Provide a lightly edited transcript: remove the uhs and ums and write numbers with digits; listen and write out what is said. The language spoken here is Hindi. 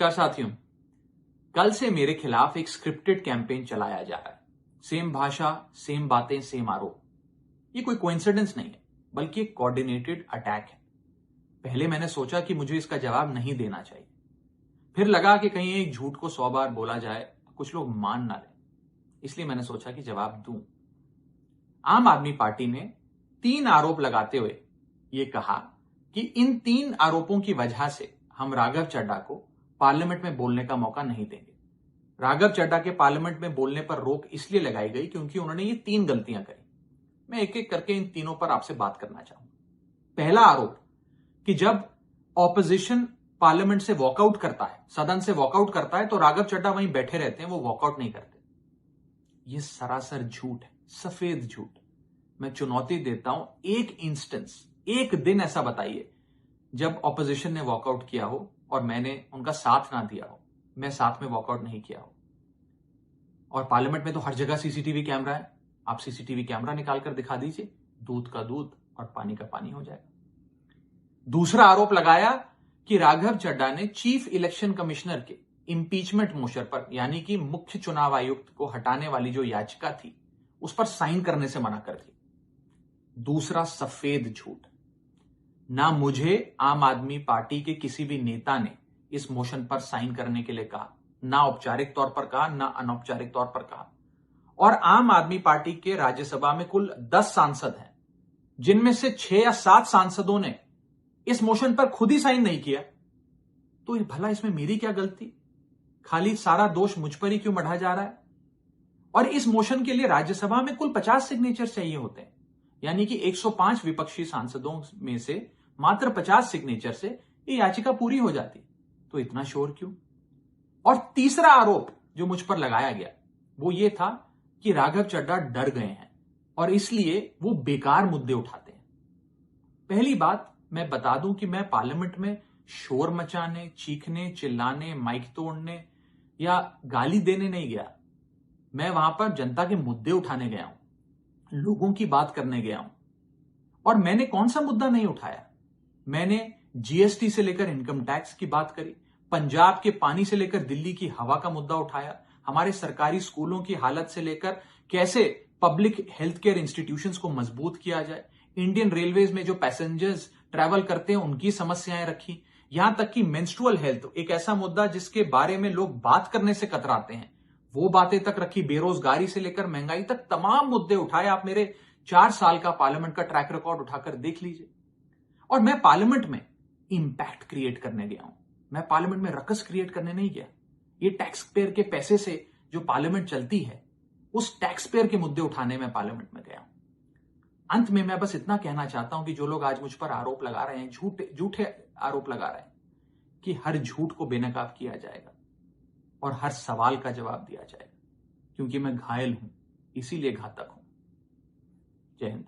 नमस्कार साथियों, कल से मेरे खिलाफ एक स्क्रिप्टेड कैंपेन चलाया जा रहा है। सेम भाषा, सेम बातें, सेम आरोप। ये कोई कोइंसिडेंस नहीं है, बल्कि एक कोऑर्डिनेटेड अटैक है। पहले मैंने सोचा कि मुझे इसका जवाब नहीं देना चाहिए। फिर लगा कि कहीं एक झूठ को 100 बार बोला जाए, कुछ लोग मान ना लें। इसलिए मैंने सोचा कि जवाब दूं। आम आदमी पार्टी ने 3 आरोप लगाते हुए ये कहा कि इन 3 आरोपों की वजह से हम राघव चड्ढा को पार्लियामेंट में बोलने का मौका नहीं देंगे। राघव चड्ढा के पार्लियामेंट में बोलने पर रोक इसलिए लगाई गई क्योंकि उन्होंने ये 3 गलतियां करी। मैं एक एक करके इन तीनों पर आपसे बात करना चाहूंगा। पहला आरोप कि जब ऑपोजिशन पार्लियामेंट से वॉकआउट करता है, सदन से वॉकआउट करता है, तो राघव चड्ढा वहीं बैठे रहते हैं, वो वॉकआउट नहीं करते। ये सरासर झूठ है, सफेद झूठ। मैं चुनौती देता हूं, एक इंस्टेंस, एक दिन ऐसा बताइए जब ऑपोजिशन ने वॉकआउट किया हो और मैंने उनका साथ ना दिया हो, मैं साथ में वॉकआउट नहीं किया हो। और पार्लियामेंट में तो हर जगह सीसीटीवी कैमरा है। आप सीसीटीवी कैमरा निकाल कर दिखा दीजिए, दूध का दूध और पानी का पानी हो जाएगा। दूसरा आरोप लगाया कि राघव चड्ढा ने चीफ इलेक्शन कमिश्नर के इंपीचमेंट मोशन पर, यानी कि मुख्य चुनाव आयुक्त को हटाने वाली जो याचिका थी, उस पर साइन करने से मना कर दिया। दूसरा सफेद झूठ। ना मुझे आम आदमी पार्टी के किसी भी नेता ने इस मोशन पर साइन करने के लिए कहा, ना औपचारिक तौर पर कहा, ना अनौपचारिक तौर पर कहा। और आम आदमी पार्टी के राज्यसभा में कुल 10 सांसद हैं, जिनमें से 6 या 7 सांसदों ने इस मोशन पर खुद ही साइन नहीं किया। तो भला इसमें मेरी क्या गलती? खाली सारा दोष मुझ पर ही क्यों मढ़ा जा रहा है? और इस मोशन के लिए राज्यसभा में कुल 50 सिग्नेचर चाहिए होते हैं, यानी कि 105 विपक्षी सांसदों में से मात्र 50 सिग्नेचर से ये याचिका पूरी हो जाती। तो इतना शोर क्यों? और तीसरा आरोप जो मुझ पर लगाया गया वो ये था कि राघव चड्ढा डर गए हैं और इसलिए वो बेकार मुद्दे उठाते हैं। पहली बात मैं बता दूं कि मैं पार्लियामेंट में शोर मचाने, चीखने, चिल्लाने, माइक तोड़ने या गाली देने नहीं गया। मैं वहां पर जनता के मुद्दे उठाने गया हूं, लोगों की बात करने गया हूं। और मैंने कौन सा मुद्दा नहीं उठाया? मैंने जीएसटी से लेकर इनकम टैक्स की बात करी, पंजाब के पानी से लेकर दिल्ली की हवा का मुद्दा उठाया, हमारे सरकारी स्कूलों की हालत से लेकर कैसे पब्लिक हेल्थ केयर इंस्टीट्यूशंस को मजबूत किया जाए, इंडियन रेलवेज में जो पैसेंजर्स ट्रैवल करते हैं उनकी समस्याएं रखी, यहां तक कि मेंस्ट्रुअल हेल्थ, एक ऐसा मुद्दा जिसके बारे में लोग बात करने से कतराते हैं, वो बातें तक रखी। बेरोजगारी से लेकर महंगाई तक तमाम मुद्दे उठाए। आप मेरे 4 साल का पार्लियामेंट का ट्रैक रिकॉर्ड उठाकर देख लीजिए। और मैं पार्लियामेंट में इंपैक्ट क्रिएट करने गया हूं, मैं पार्लियामेंट में रकस क्रिएट करने नहीं गया। ये टैक्स पेयर के पैसे से जो पार्लियामेंट चलती है, उस टैक्स पेयर के मुद्दे उठाने में पार्लियामेंट में गया हूं। अंत में मैं बस इतना कहना चाहता हूं कि जो लोग आज मुझ पर आरोप लगा रहे हैं, झूठे आरोप लगा रहे हैं, कि हर झूठ को बेनकाब किया जाएगा और हर सवाल का जवाब दिया जाएगा, क्योंकि मैं घायल हूं, इसीलिए घातक हूं। जय हिंद।